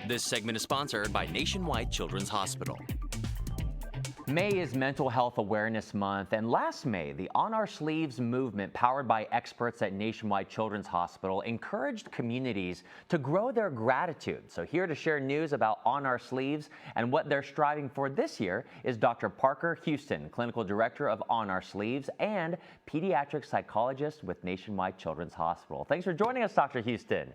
This segment is sponsored by Nationwide Children's Hospital. May is Mental Health Awareness Month, and last May, the On Our Sleeves movement, powered by experts at Nationwide Children's Hospital, encouraged communities to grow their gratitude. So here to share news about On Our Sleeves and what they're striving for this year is Dr. Parker Houston, Clinical Director of On Our Sleeves and pediatric psychologist with Nationwide Children's Hospital. Thanks for joining us, Dr. Houston.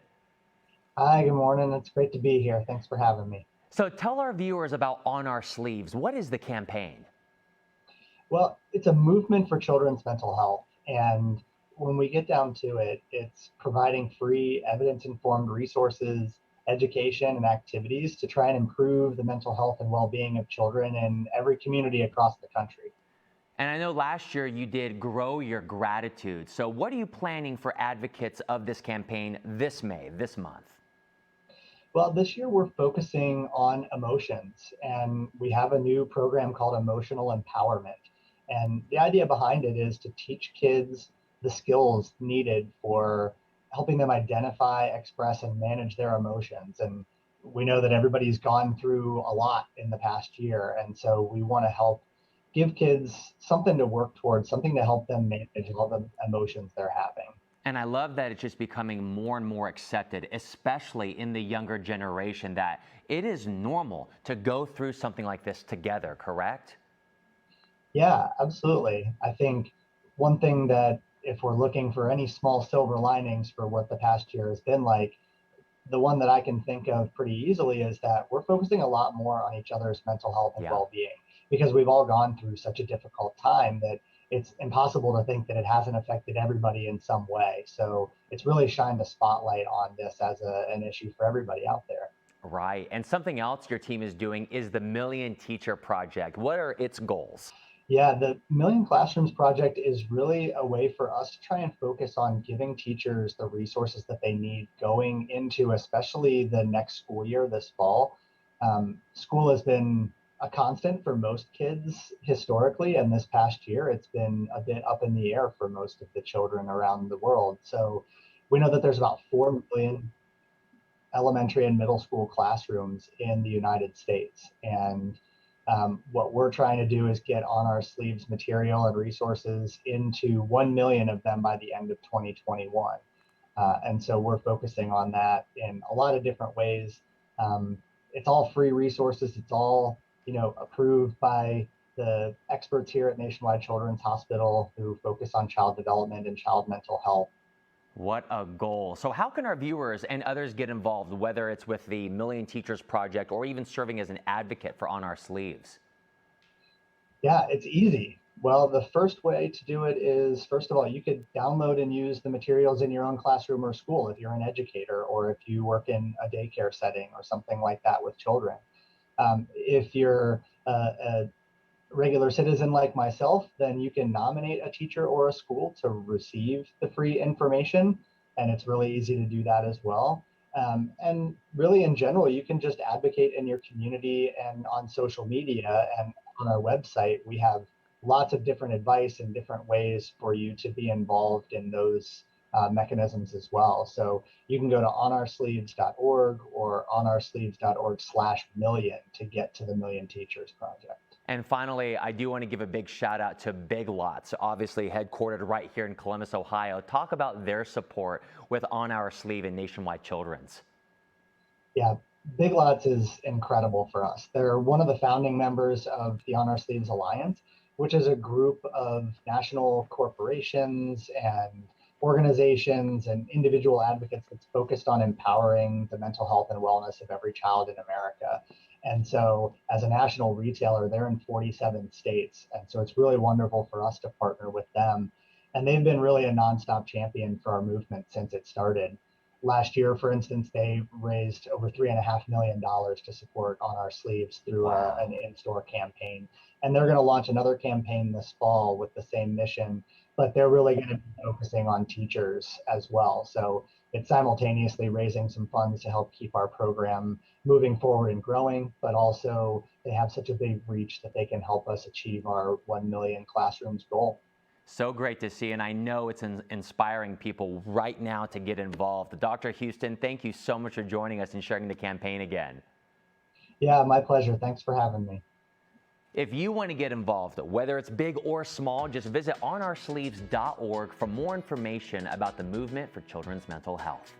Hi, good morning. It's great to be here. Thanks for having me. So tell our viewers about On Our Sleeves. What is the campaign? Well, it's a movement for children's mental health. And when we get down to it, it's providing free evidence-informed resources, education, and activities to try and improve the mental health and well-being of children in every community across the country. And I know last year you did Grow Your Gratitude. So what are you planning for advocates of this campaign this May, this month? Well, this year we're focusing on emotions, and we have a new program called Emotional Empowerment. And the idea behind it is to teach kids the skills needed for helping them identify, express, and manage their emotions. And we know that everybody's gone through a lot in the past year, and so we want to help give kids something to work towards, something to help them manage all the emotions they're having. And I love that it's just becoming more and more accepted, especially in the younger generation, that it is normal to go through something like this together, correct? Yeah, absolutely. I think one thing that if we're looking for any small silver linings for what the past year has been like, the one that I can think of pretty easily is that we're focusing a lot more on each other's mental health and Yeah. well-being because we've all gone through such a difficult time that it's impossible to think that it hasn't affected everybody in some way. So it's really shined a spotlight on this as an issue for everybody out there. Right. And something else your team is doing is the Million Teacher Project. What are its goals? Yeah, the Million Classrooms Project is really a way for us to try and focus on giving teachers the resources that they need going into, especially the next school year, this fall. School has been a constant for most kids historically, and this past year, it's been a bit up in the air for most of the children around the world. So we know that there's about 4 million elementary and middle school classrooms in the United States. And what we're trying to do is get On Our Sleeves material and resources into 1 million of them by the end of 2021. And so we're focusing on that in a lot of different ways. It's all free resources. It's all, approved by the experts here at Nationwide Children's Hospital who focus on child development and child mental health. What a goal. So how can our viewers and others get involved, whether it's with the Million Teachers Project or even serving as an advocate for On Our Sleeves? Yeah, it's easy. Well, the first way to do it is, first of all, you could download and use the materials in your own classroom or school if you're an educator or if you work in a daycare setting or something like that with children. If you're a regular citizen like myself, then you can nominate a teacher or a school to receive the free information. And it's really easy to do that as well. And really, in general, you can just advocate in your community and on social media and on our website. We have lots of different advice and different ways for you to be involved in those mechanisms as well. So you can go to onoursleeves.org or onoursleeves.org/million to get to the Million Teachers Project. And finally, I do want to give a big shout out to Big Lots, obviously headquartered right here in Columbus, Ohio. Talk about their support with On Our Sleeve and Nationwide Children's. Yeah, Big Lots is incredible for us. They're one of the founding members of the On Our Sleeves Alliance, which is a group of national corporations and organizations and individual advocates that's focused on empowering the mental health and wellness of every child in America. And so as a national retailer, they're in 47 states. And so it's really wonderful for us to partner with them. And they've been really a nonstop champion for our movement since it started. Last year, for instance, they raised over $3.5 million to support On Our Sleeves through an in-store campaign. And they're going to launch another campaign this fall with the same mission, but they're really going to be focusing on teachers as well. So it's simultaneously raising some funds to help keep our program moving forward and growing, but also they have such a big reach that they can help us achieve our 1 million classrooms goal. So great to see, and I know it's inspiring people right now to get involved. Dr. Houston, thank you so much for joining us and sharing the campaign again. Yeah, my pleasure. Thanks for having me. If you want to get involved, whether it's big or small, just visit onoursleeves.org for more information about the movement for children's mental health.